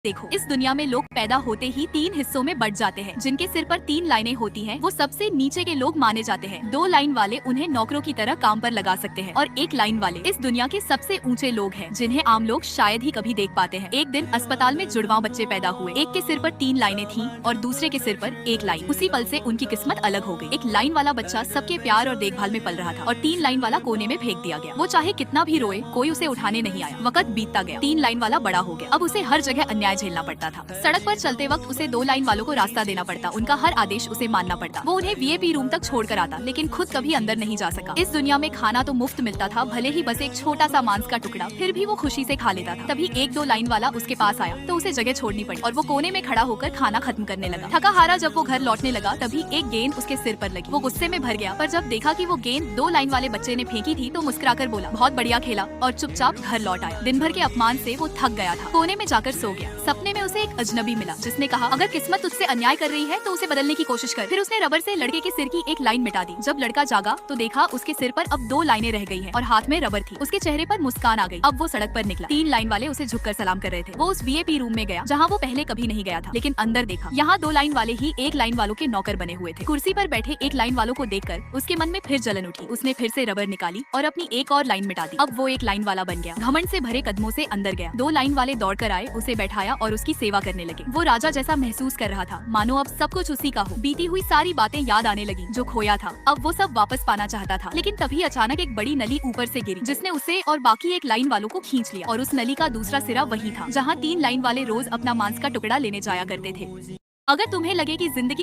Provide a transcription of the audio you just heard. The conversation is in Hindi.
देखो, इस दुनिया में लोग पैदा होते ही 3 हिस्सों में बट जाते हैं। जिनके सिर पर 3 लाइनें होती हैं, वो सबसे नीचे के लोग माने जाते हैं। 2 लाइन वाले उन्हें नौकरों की तरह काम पर लगा सकते हैं और 1 लाइन वाले इस दुनिया के सबसे ऊंचे लोग हैं, जिन्हें आम लोग शायद ही कभी देख पाते हैं। एक दिन अस्पताल में जुड़वा बच्चे पैदा हुए। एक के सिर पर 3 लाइनें थीं और दूसरे के सिर पर 1 लाइन। उसी पल से उनकी किस्मत अलग हो गई। एक लाइन वाला बच्चा सबके प्यार और देखभाल में पल रहा था और 3 लाइन वाला कोने में फेंक दिया गया। वो चाहे कितना भी रोए, कोई उसे उठाने नहीं आया। वक्त बीतता गया, 3 लाइन वाला बड़ा हो गया। अब उसे हर जगह अन्याय झेलना पड़ता था। सड़क पर चलते वक्त उसे 2 लाइन वालों को रास्ता देना पड़ता। उनका हर आदेश उसे मानना पड़ता। वो उन्हें वीआईपी रूम तक छोड़कर आता, लेकिन खुद कभी अंदर नहीं जा सका। इस दुनिया में खाना तो मुफ्त मिलता था, भले ही बस एक छोटा सा मांस का टुकड़ा, फिर भी वो खुशी से खा लेता था। तभी 1-2 लाइन वाला उसके पास आया तो उसे जगह छोड़नी पड़ी और वो कोने में खड़ा होकर खाना खत्म करने लगा। थका हारा जब वो घर लौटने लगा, तभी एक गेंद उसके सिर पर लगी। वो गुस्से में भर गया, पर जब देखा कि वो गेंद 2 लाइन वाले बच्चे ने फेंकी थी तो मुस्कुराकर बोला, बहुत बढ़िया खेला, और चुपचाप घर लौट आया। दिन भर के अपमान से वो थक गया था। कोने में जाकर सो गया। सपने में उसे एक अजनबी मिला, जिसने कहा, अगर किस्मत तुझसे अन्याय कर रही है तो उसे बदलने की कोशिश कर। फिर उसने रबर से लड़के के सिर की 1 लाइन मिटा दी। जब लड़का जागा तो देखा उसके सिर पर अब 2 लाइनें रह गई हैं और हाथ में रबर थी। उसके चेहरे पर मुस्कान आ गई। अब वो सड़क पर निकला। 3 लाइन वाले उसे झुककर सलाम कर रहे थे। वो उस वीआईपी रूम में गया जहाँ वो पहले कभी नहीं गया था, लेकिन अंदर देखा, यहाँ 2 लाइन वाले ही 1 लाइन वालों के नौकर बने हुए थे। कुर्सी पर बैठे 1 लाइन वालों को देखकर उसके मन में फिर जलन उठी। उसने फिर से रबर निकाली और अपनी एक और लाइन मिटा दी। अब वो 1 लाइन वाला बन गया। घमंड से भरे कदमों से अंदर गया। 2 लाइन वाले दौड़कर आए, उसे बैठाया और उसकी सेवा करने लगे। वो राजा जैसा महसूस कर रहा था, मानो अब सब कुछ उसी का हो। बीती हुई सारी बातें याद आने लगी जो खोया था। अब वो सब वापस पाना चाहता था, लेकिन तभी अचानक एक बड़ी नली ऊपर से गिरी, जिसने उसे और बाकी 1 लाइन वालों को खींच लिया। और उस नली का दूसरा सिरा वही था जहाँ 3 लाइन वाले रोज अपना मांस का टुकड़ा लेने जाया करते थे। अगर तुम्हें लगे कि जिंदगी